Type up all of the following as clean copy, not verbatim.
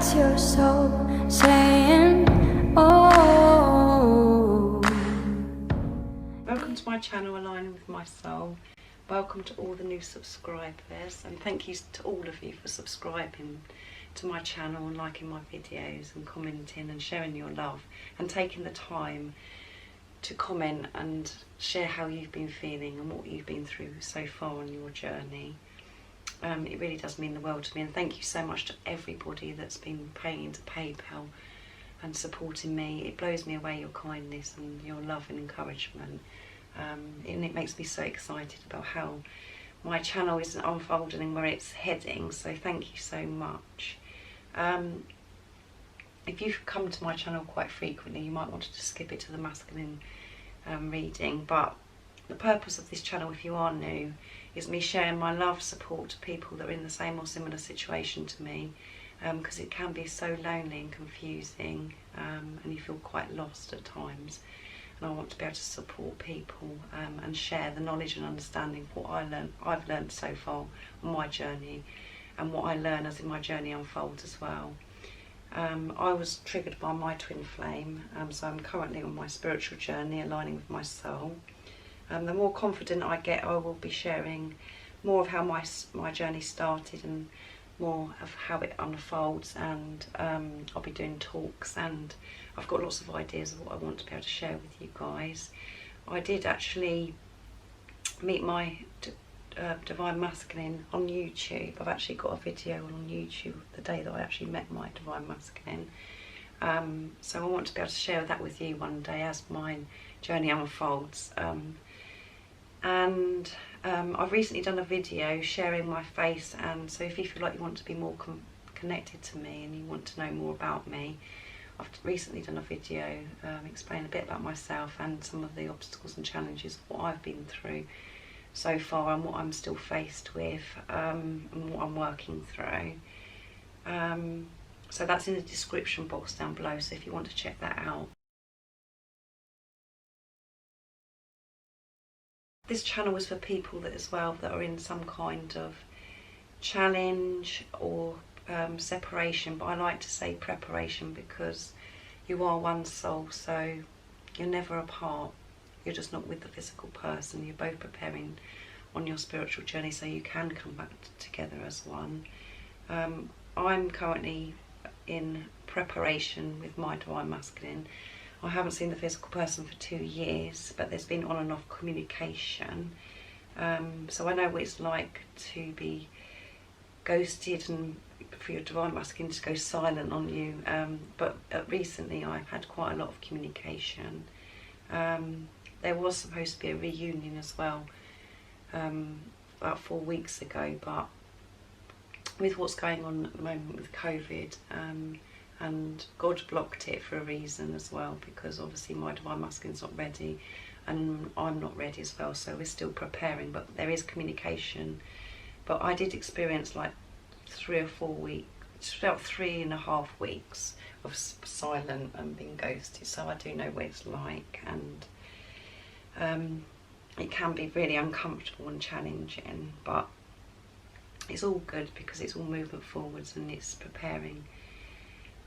It's your soul saying, oh. Welcome to my channel, Aligning with My Soul. Welcome to all the new subscribers, and thank you to all of you for subscribing to my channel and liking my videos and commenting and sharing your love and taking the time to comment and share how you've been feeling and what you've been through so far on your journey. It really does mean the world to me, and thank you so much to everybody that's been paying into PayPal and supporting me. It blows me away, your kindness and your love and encouragement, and it makes me so excited about how my channel is unfolding and where it's heading, so thank you so much. If you've come to my channel quite frequently, you might want to just skip it to the masculine reading, but the purpose of this channel, if you are new, is me sharing my love, support to people that are in the same or similar situation to me, because it can be so lonely and confusing, and you feel quite lost at times, and I want to be able to support people and share the knowledge and understanding of what I've learned so far on my journey, and what I learn as my journey unfolds as well. I was triggered by my twin flame, so I'm currently on my spiritual journey, aligning with my soul. The more confident I get, I will be sharing more of how my journey started and more of how it unfolds, and I'll be doing talks, and I've got lots of ideas of what I want to be able to share with you guys. I did actually meet my Divine Masculine on YouTube. I've actually got a video on YouTube the day that I actually met my Divine Masculine. So I want to be able to share that with you one day as my journey unfolds. I've recently done a video sharing my face, and so if you feel like you want to be more connected to me and you want to know more about me, I've recently done a video explaining a bit about myself and some of the obstacles and challenges, what I've been through so far and what I'm still faced with, and what I'm working through. So that's in the description box down below, so if you want to check that out. This channel is for people that as well that are in some kind of challenge or separation, but I like to say preparation, because you are one soul, so you're never apart. You're just not with the physical person. You're both preparing on your spiritual journey so you can come back together as one. I'm currently in preparation with my Divine Masculine. I haven't seen the physical person for 2 years, but there's been on and off communication. So I know what it's like to be ghosted and for your Divine Masculine to go silent on you. But recently I've had quite a lot of communication. There was supposed to be a reunion as well about 4 weeks ago, but with what's going on at the moment with COVID, and God blocked it for a reason as well, because obviously my Divine Masculine's not ready and I'm not ready as well, so we're still preparing, but there is communication. But I did experience like 3 or 4 weeks, it's about 3.5 weeks of silent and being ghosted, so I do know what it's like, and it can be really uncomfortable and challenging, but it's all good because it's all movement forwards, and it's preparing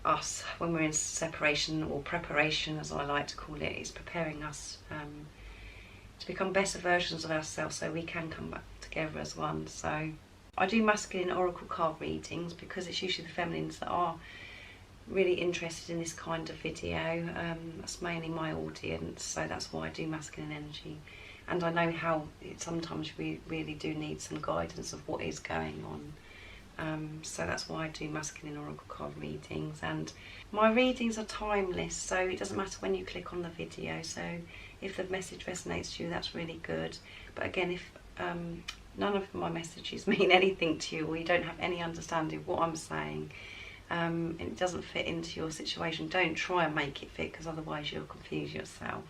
us when we're in separation, or preparation as I like to call it. It's preparing us to become better versions of ourselves so we can come back together as one. So I do masculine oracle card readings because it's usually the feminines that are really interested in this kind of video. That's mainly my audience, so that's why I do masculine energy, and I know how sometimes we really do need some guidance of what is going on. So that's why I do masculine oracle card readings, and my readings are timeless, so it doesn't matter when you click on the video. So if the message resonates to you, that's really good. But again, if none of my messages mean anything to you, or you don't have any understanding of what I'm saying, and it doesn't fit into your situation, don't try and make it fit, because otherwise you'll confuse yourself.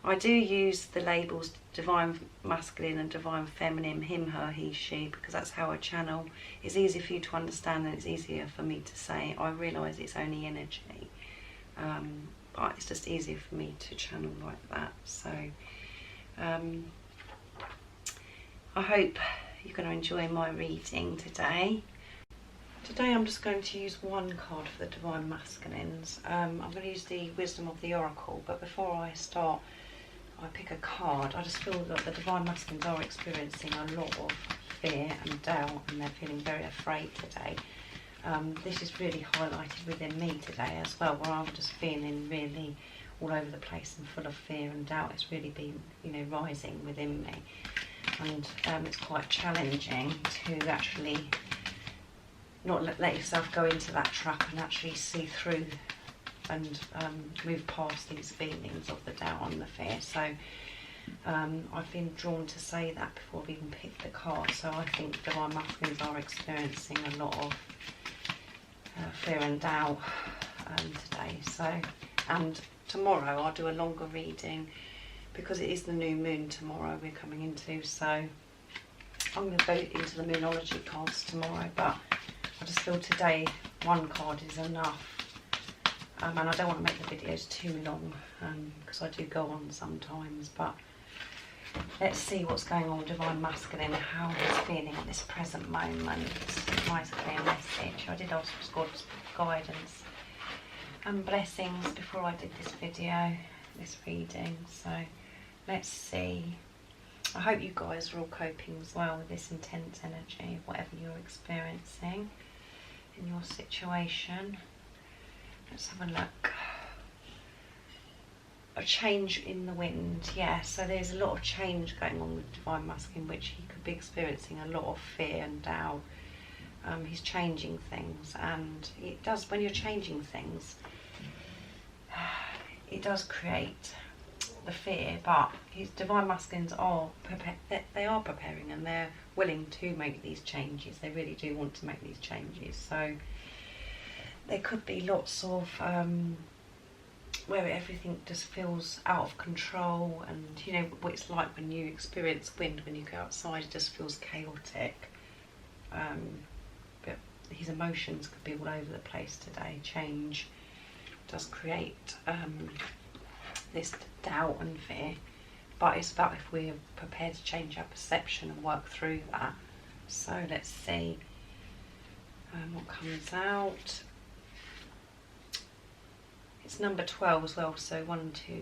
I do use the labels Divine Masculine and Divine Feminine, him, her, he, she, because that's how I channel. It's easier for you to understand and it's easier for me to say. I realise it's only energy, but it's just easier for me to channel like that. So I hope you're going to enjoy my reading today. Today I'm just going to use one card for the Divine Masculines. I'm going to use the Wisdom of the Oracle, but before I start, I pick a card. I just feel that the Divine Masculines are experiencing a lot of fear and doubt, and they're feeling very afraid today. This is really highlighted within me today as well, where I'm just feeling really all over the place and full of fear and doubt. It's really been, rising within me, and it's quite challenging to actually not let yourself go into that trap and actually see through and move past these feelings of the doubt and the fear. So I've been drawn to say that before I've even picked the card. So I think Divine Masculines are experiencing a lot of fear and doubt today. So, and tomorrow I'll do a longer reading because it is the new moon tomorrow we're coming into. So I'm going to go into the moonology cards tomorrow, but I just feel today one card is enough. And I don't want to make the videos too long because I do go on sometimes, but let's see what's going on with Divine Masculine, how he's feeling at this present moment. Nice clear message. I did ask for God's guidance and blessings before I did this video, this reading, so let's see. I hope you guys are all coping as well with this intense energy, whatever you're experiencing in your situation. Let's have a look. A change in the wind, yeah, so there's a lot of change going on with Divine Masculine, which he could be experiencing a lot of fear and doubt. He's changing things, and it does, when you're changing things, it does create the fear, but his Divine Masculines are they are preparing, and they're willing to make these changes. They really do want to make these changes. So there could be lots of where everything just feels out of control, and you know what it's like when you experience wind, when you go outside, it just feels chaotic. But his emotions could be all over the place today. Change does create this doubt and fear, but it's about if we're prepared to change our perception and work through that. So let's see what comes out. It's number 12 as well, so 1, 2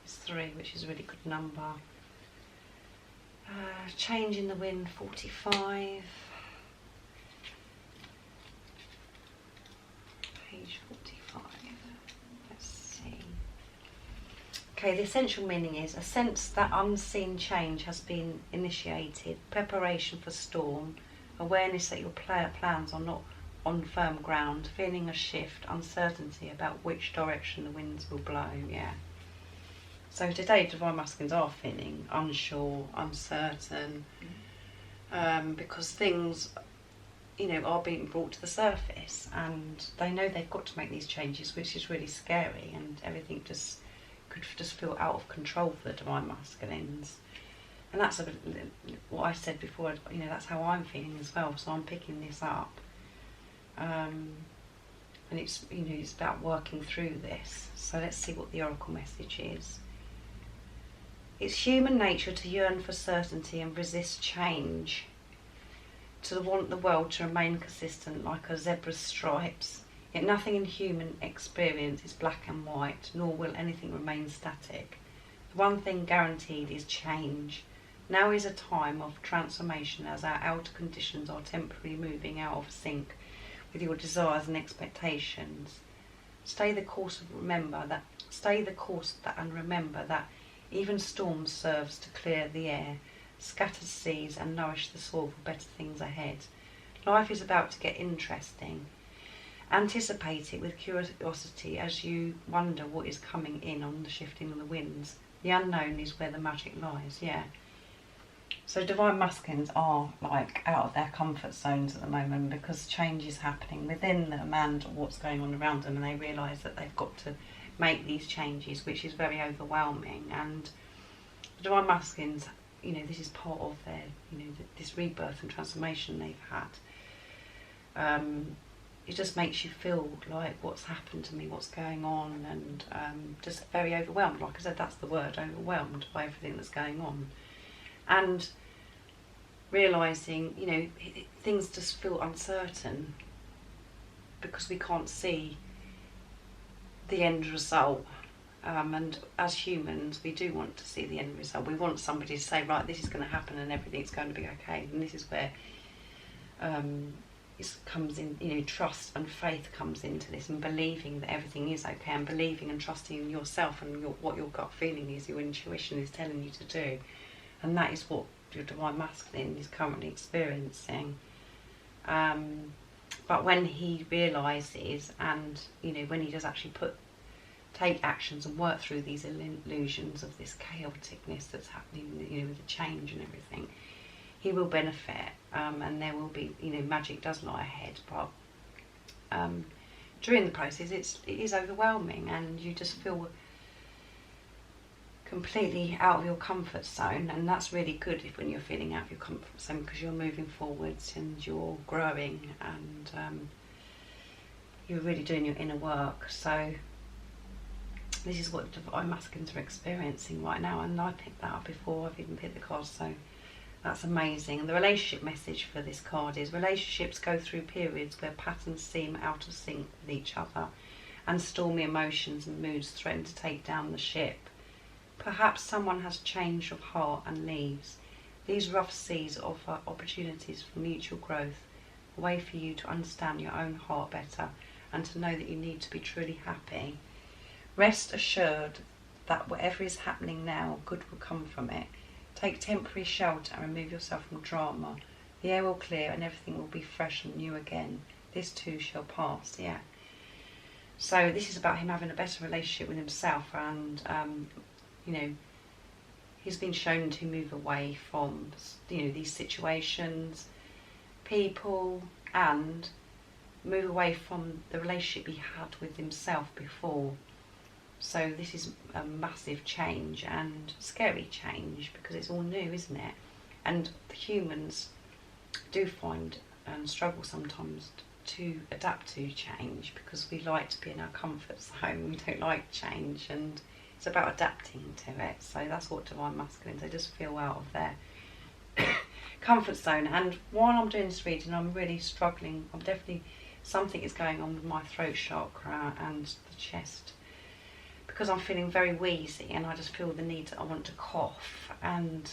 is 3, which is a really good number. Change in the wind, 45. Page 45. Let's see. Okay, the essential meaning is a sense that unseen change has been initiated, preparation for storm, awareness that your plans are not on firm ground, feeling a shift, uncertainty about which direction the winds will blow. Yeah. So today Divine Masculines are feeling unsure, uncertain, because things, are being brought to the surface, and they know they've got to make these changes, which is really scary, and everything could just feel out of control for the Divine Masculines. And that's what I said before. That's how I'm feeling as well. So I'm picking this up. And it's it's about working through this. So let's see what the oracle message is. It's human nature to yearn for certainty and resist change, to want the world to remain consistent like a zebra's stripes. Yet nothing in human experience is black and white, nor will anything remain static. The one thing guaranteed is change. Now is a time of transformation, as our outer conditions are temporarily moving out of sync with your desires and expectations. Stay the course and remember that even storms serves to clear the air, scatter seas and nourish the soil for better things ahead. Life is about to get interesting. Anticipate it with curiosity as you wonder what is coming in on the shifting of the winds. The unknown is where the magic lies, yeah. So Divine Masculines are like out of their comfort zones at the moment, because change is happening within them and what's going on around them, and they realise that they've got to make these changes, which is very overwhelming. And the Divine Masculines, this is part of their, this rebirth and transformation they've had. It just makes you feel like, what's happened to me, what's going on, and just very overwhelmed. Like I said, that's the word, overwhelmed by everything that's going on. And realising, things just feel uncertain. because we can't see the end result. And as humans, we do want to see the end result. We want somebody to say, right, this is going to happen and everything's going to be okay. And this is where it comes in, you know, trust and faith comes into this, and believing that everything is okay, and believing and trusting in yourself and what your gut feeling is, your intuition is telling you to do. And that is what your Divine Masculine is currently experiencing. But when he realises, and you know, when he does actually take actions and work through these illusions of this chaoticness that's happening, you know, with the change and everything, he will benefit, and there will be, you know, magic does lie ahead. But during the process, it is overwhelming, and you just feel completely out of your comfort zone. And that's really good when you're feeling out of your comfort zone, because you're moving forwards and you're growing, and you're really doing your inner work. So this is what Divine Masculines are experiencing right now, and I picked that up before I've even picked the cards, so that's amazing. And the relationship message for this card is: relationships go through periods where patterns seem out of sync with each other, and stormy emotions and moods threaten to take down the ship. Perhaps someone has change of heart and leaves. These rough seas offer opportunities for mutual growth, a way for you to understand your own heart better, and to know that you need to be truly happy. Rest assured that whatever is happening now, good will come from it. Take temporary shelter and remove yourself from drama. The air will clear and everything will be fresh and new again. This too shall pass. Yeah. So this is about him having a better relationship with himself, and you know, he's been shown to move away from, you know, these situations, people, and move away from the relationship he had with himself before. So this is a massive change, and scary change, because it's all new, isn't it? And the humans do find and struggle sometimes to adapt to change, because we like to be in our comfort zone. We don't like change, and it's about adapting to it. So that's what Divine Masculines, they just feel out of their comfort zone. And while I'm doing this reading, I'm really struggling. I'm definitely, something is going on with my throat chakra and the chest, because I'm feeling very wheezy, and I just feel the need I want to cough, and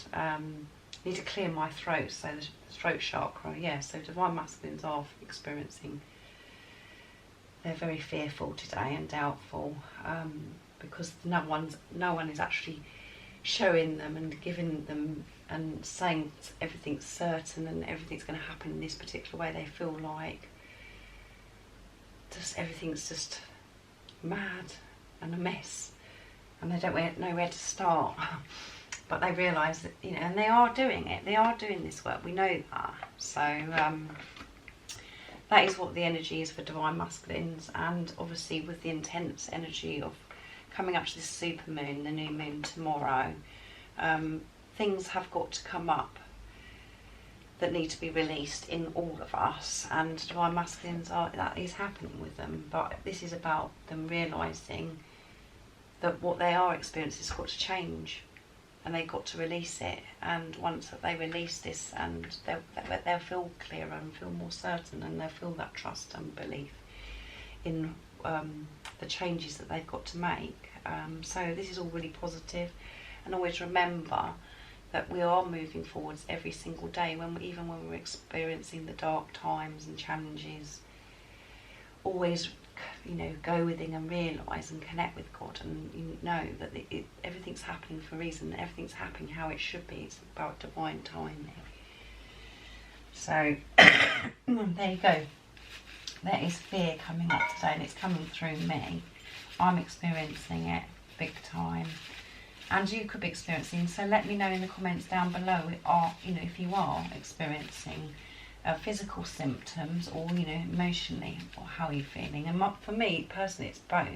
need to clear my throat. So the throat chakra, yeah, so Divine Masculines are experiencing, they're very fearful today and doubtful, because no one is actually showing them and giving them and saying everything's certain and everything's going to happen in this particular way. They feel like just everything's just mad and a mess, and they don't know where to start. But they realise that, you know, and they are doing it. They are doing this work. We know that. So that is what the energy is for Divine Masculines, and obviously with the intense energy of coming up to this super moon, the new moon tomorrow, things have got to come up that need to be released in all of us, and Divine Masculines that is happening with them. But this is about them realising that what they are experiencing has got to change, and they've got to release it. And once that they release this, and they'll feel clearer and feel more certain, and they'll feel that trust and belief in the changes that they've got to make. So this is all really positive, and always remember that we are moving forwards every single day, even when we're experiencing the dark times and challenges. Always, you know, go within and realise and connect with God, and you know that everything's happening for a reason. Everything's happening how it should be. It's about divine timing. So there you go. There is fear coming up today, and it's coming through me. I'm experiencing it big time, and you could be experiencing. So let me know in the comments down below, you know, if you are experiencing physical symptoms, or, you know, emotionally, or how are you feeling. And for me personally, it's both.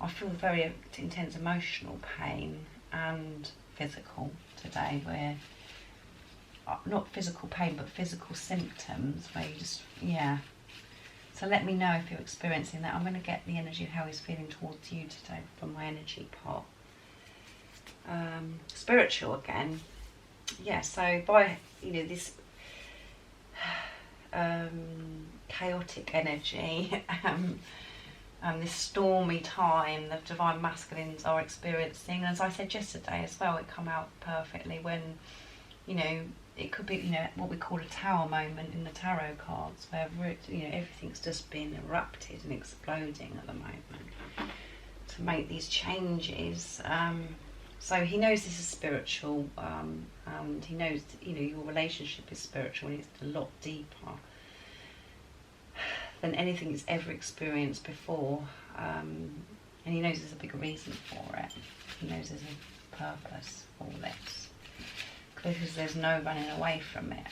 I feel very intense emotional pain and physical today, where not physical pain but physical symptoms where you just, yeah. So let me know if you're experiencing that. I'm going to get the energy of how he's feeling towards you today from my energy pot. Spiritual again. Yeah, so by, you know, this chaotic energy, this stormy time the Divine Masculines are experiencing. As I said yesterday as well, it come out perfectly when, you know, it could be, you know, what we call a tower moment in the tarot cards, where, you know, everything's just been erupted and exploding at the moment to make these changes. So he knows this is spiritual, and he knows that, you know, your relationship is spiritual and it's a lot deeper than anything he's ever experienced before. And he knows there's a big reason for it. He knows there's a purpose for this, because there's no running away from it.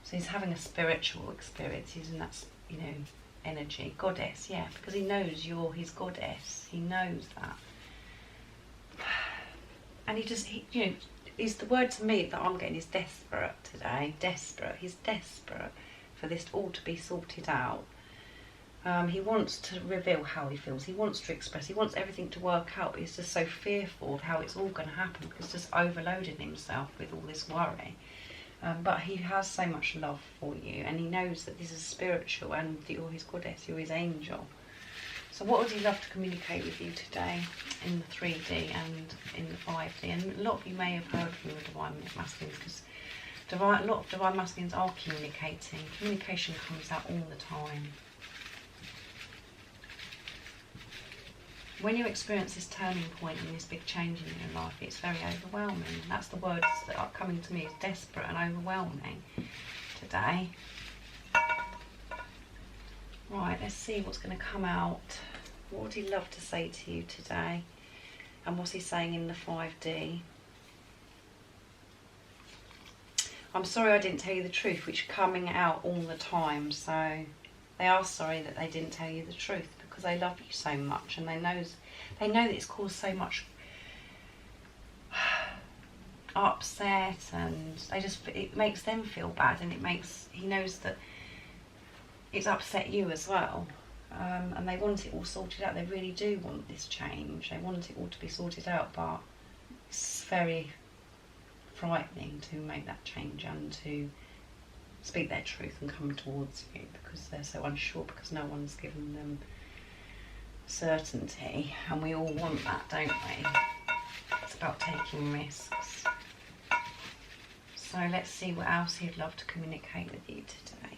So he's having a spiritual experience. He's in that, you know, energy. Goddess, yeah, because he knows you're his goddess. He knows that. And he you know, is the word to me that I'm getting is desperate today. Desperate. He's desperate for this all to be sorted out. He wants to reveal how he feels. He wants to express. He wants everything to work out, but he's just so fearful of how it's all going to happen, because he's just overloading himself with all this worry. But he has so much love for you, and he knows that this is spiritual, and you're his goddess, you're his angel. So what would he love to communicate with you today in the 3D and in the 5D? And a lot of you may have heard from the Divine Masculines, because a lot of Divine Masculines are communicating. Communication comes out all the time. When you experience this turning point and this big change in your life, it's very overwhelming. That's the words that are coming to me, is desperate and overwhelming today. Right, let's see what's going to come out. What would he love to say to you today? And what's he saying in the 5D? I'm sorry I didn't tell you the truth, which is coming out all the time. So they are sorry that they didn't tell you the truth, because they love you so much, and they know that it's caused so much upset, and it makes them feel bad, and he knows that it's upset you as well, and they want it all sorted out. They really do want this change. They want it all to be sorted out, but it's very frightening to make that change and to speak their truth and come towards you, because they're so unsure, because no one's given them certainty, and we all want that, don't we? It's about taking risks. So let's see what else he'd love to communicate with you today.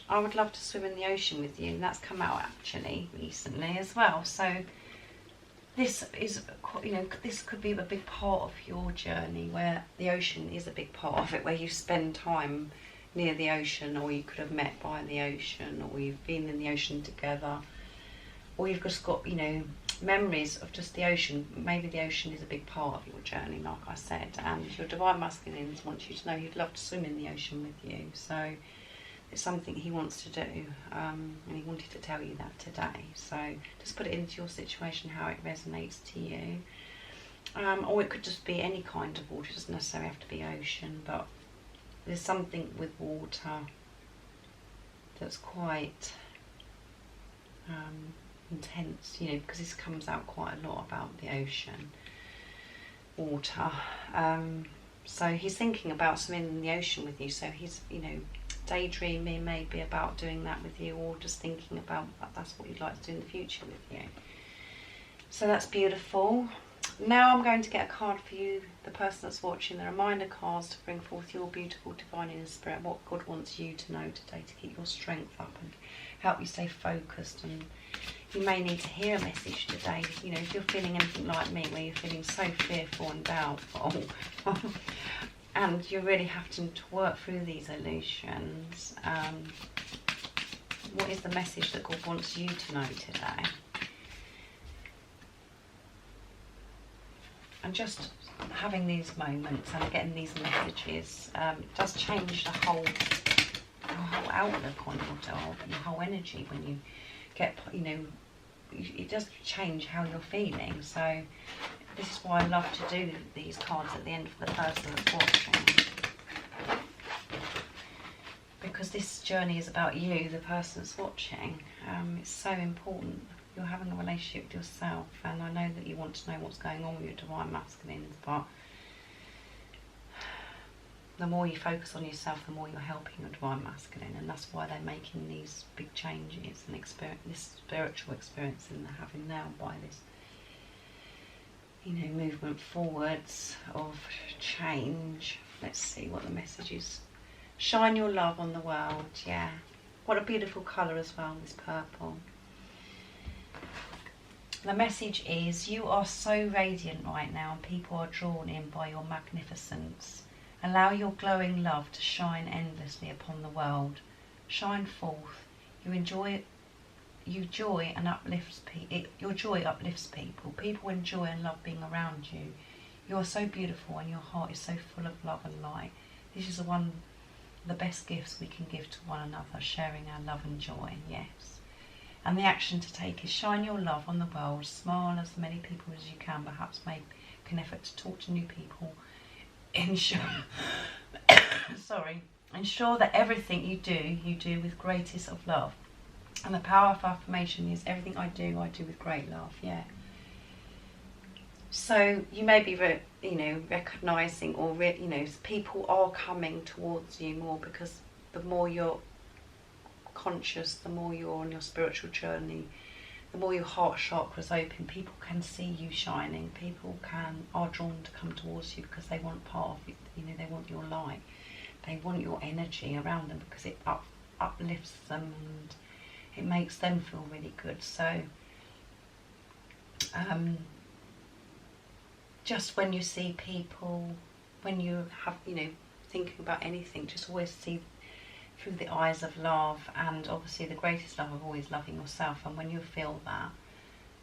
I would love to swim in the ocean with you, and that's come out actually recently as well. So this is, you know, this could be a big part of your journey, where the ocean is a big part of it, where you spend time near the ocean, or you could have met by the ocean, or you've been in the ocean together, or you've just got, you know, memories of just the ocean. Maybe the ocean is a big part of your journey, like I said, and your Divine Masculines want you to know he'd love to swim in the ocean with you. So it's something he wants to do, and he wanted to tell you that today. So just put it into your situation, how it resonates to you. Or it could just be any kind of water. It doesn't necessarily have to be ocean, but there's something with water that's quite intense, you know, because this comes out quite a lot about the ocean, water. So he's thinking about swimming in the ocean with you. So he's, you know, daydreaming maybe about doing that with you, or just thinking about that's what you'd like to do in the future with you. So that's beautiful. Now I'm going to get a card for you, the person that's watching, the reminder cards to bring forth your beautiful divine inner spirit, what God wants you to know today to keep your strength up and help you stay focused. And you may need to hear a message today, you know, if you're feeling anything like me, where you're feeling so fearful and doubtful and you're really having to work through these illusions. What is the message that God wants you to know today? And just having these moments and getting these messages does change the whole outlook on your whole energy. When you get, you know, it does change how you're feeling. So this is why I love to do these cards at the end for the person that's watching, because this journey is about you, the person that's watching. It's so important you're having a relationship with yourself, and I know that you want to know what's going on with your divine masculines, but the more you focus on yourself, the more you're helping your divine masculine, and that's why they're making these big changes and this spiritual experience that they're having now by this, you know, movement forwards of change. Let's see what the message is. Shine your love on the world. Yeah, what a beautiful colour as well, this purple. The message is, you are so radiant right now and people are drawn in by your magnificence. Allow your glowing love to shine endlessly upon the world. Shine forth. Your joy uplifts people. People enjoy and love being around you. You are so beautiful and your heart is so full of love and light. This is the best gifts we can give to one another, sharing our love and joy. Yes. And the action to take is shine your love on the world. Smile as many people as you can. Perhaps make an effort to talk to new people. Ensure that everything you do with greatest of love. And the power of affirmation is, everything I do with great love. Yeah. So you may be, recognising, or people are coming towards you more, because the more you're conscious, the more you're on your spiritual journey, the more your heart chakra's open, people can see you shining. People are drawn to come towards you because they want part of it. They want your light. They want your energy around them because it uplifts them and it makes them feel really good. So just when you see people, when you have, thinking about anything, just always see through the eyes of love, and obviously the greatest love of always loving yourself. And when you feel that,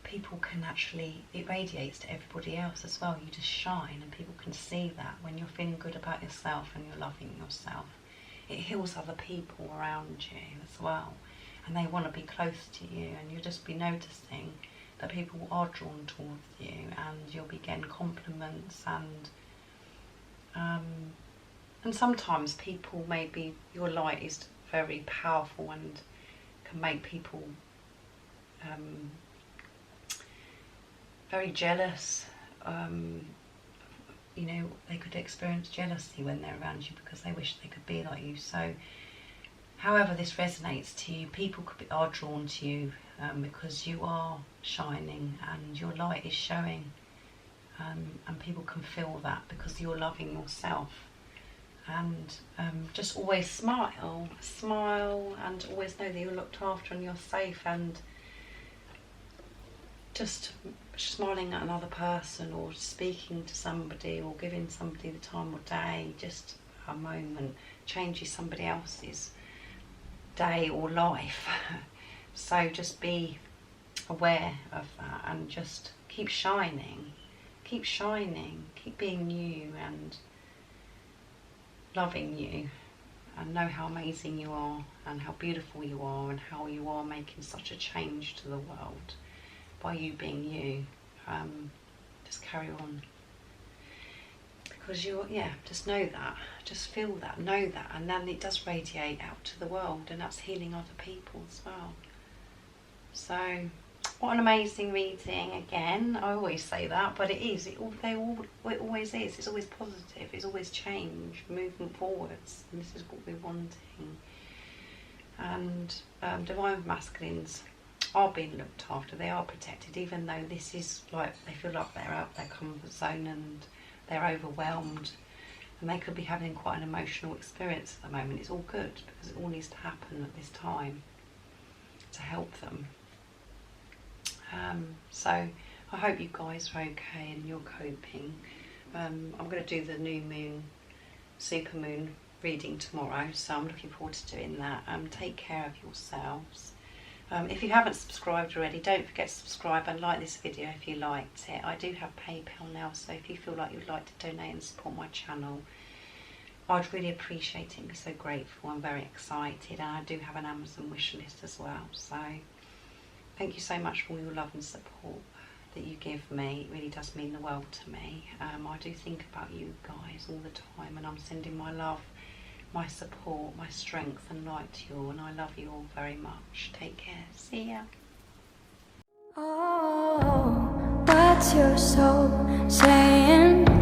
people can actually, it radiates to everybody else as well. You just shine and people can see that. When you're feeling good about yourself and you're loving yourself, it heals other people around you as well, and they want to be close to you, and you'll just be noticing that people are drawn towards you, and you'll be getting compliments, and sometimes people, maybe your light is very powerful and can make people very jealous. They could experience jealousy when they're around you because they wish they could be like you. So however this resonates to you, people are drawn to you because you are shining and your light is showing, and people can feel that because you're loving yourself. And just always smile, and always know that you're looked after and you're safe, and just smiling at another person or speaking to somebody or giving somebody the time of day, just a moment, changes somebody else's day or life. So just be aware of that and just keep shining, keep being you and loving you, and know how amazing you are and how beautiful you are and how you are making such a change to the world by you being you. Just carry on, because just know that, just feel that, know that, and then it does radiate out to the world, and that's healing other people as well. So what an amazing reading again. I always say that, but it is, it always is. It's always positive, it's always change, movement forwards, and this is what we're wanting. And divine masculines are being looked after, they are protected, even though this is like, they feel like they're out of their comfort zone and they're overwhelmed, and they could be having quite an emotional experience at the moment. It's all good, because it all needs to happen at this time to help them. So I hope you guys are okay and you're coping. I'm going to do the new moon, super moon reading tomorrow, so I'm looking forward to doing that. Take care of yourselves. If you haven't subscribed already, don't forget to subscribe and like this video if you liked it. I do have PayPal now, so if you feel like you'd like to donate and support my channel, I'd really appreciate it and be so grateful. I'm very excited, and I do have an Amazon wish list as well. So thank you so much for all your love and support that you give me. It really does mean the world to me. I do think about you guys all the time, and I'm sending my love, my support, my strength and light to you all, and I love you all very much. Take care. See ya. Oh, what's your soul saying?